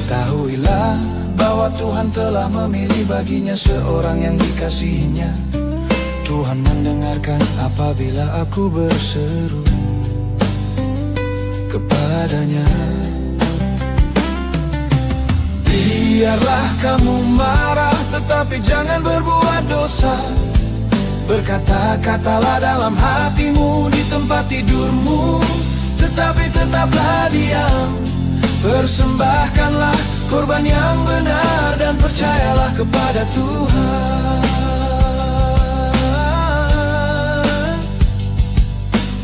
Ketahuilah bahwa Tuhan telah memilih baginya seorang yang dikasihinya. Tuhan mendengarkan apabila aku berseru kepadanya. Biarlah kamu marah, tetapi jangan berbuat dosa. Berkata-katalah dalam hatimu di tempat tidurmu, tetapi tetaplah diam. Persembahkanlah korban yang benar dan percayalah kepada Tuhan.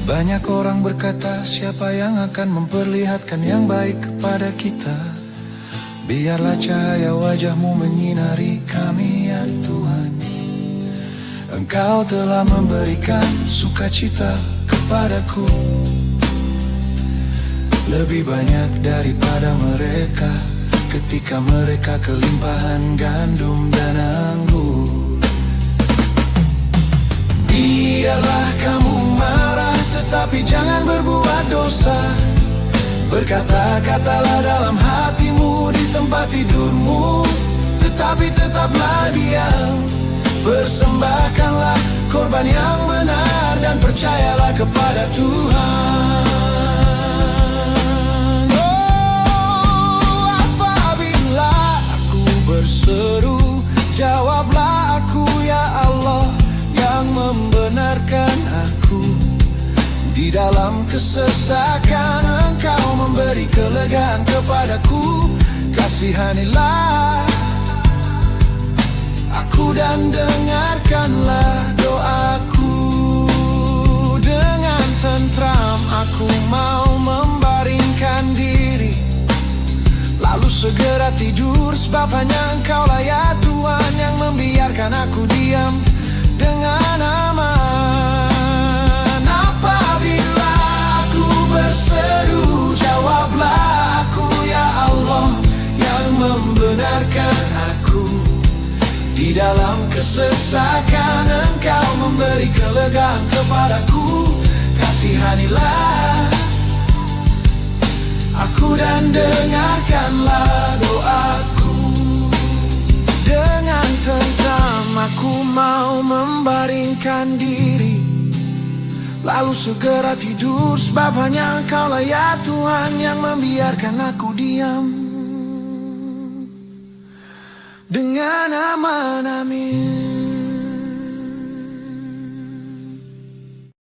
Banyak orang berkata, siapa yang akan memperlihatkan yang baik kepada kita? Biarlah cahaya wajahmu menyinari kami ya Tuhan. Engkau telah memberikan sukacita kepadaku, lebih banyak daripada mereka ketika mereka kelimpahan gandum dan anggur. Biarlah kamu marah, tetapi jangan berbuat dosa. Berkata-katalah dalam hatimu di tempat tidurmu, tetapi tetaplah diam. Persembahkanlah korban yang benar dan percayalah kepada Tuhan. Berseru, jawablah aku ya Allah yang membenarkan aku. Di dalam kesesakan Engkau memberi kelegaan kepadaku. Kasihanilah aku dan dengarkanlah doaku. Dengan tentram aku mau membaringkan diri, lalu segera tidur, sebab hanya Engkaulah ya Tuhan yang membiarkan aku diam dengan aman. Apabila aku berseru, jawablah aku ya Allah yang membenarkan aku. Di dalam kesesakan Engkau memberi kelegaan kepadaku. Kasihanilah aku dan dengarkanlah doaku. Dengan tentram aku mau membaringkan diri, lalu segera tidur, sebab hanya Engkaulah ya Tuhan yang membiarkan aku diam dengan aman. Amin.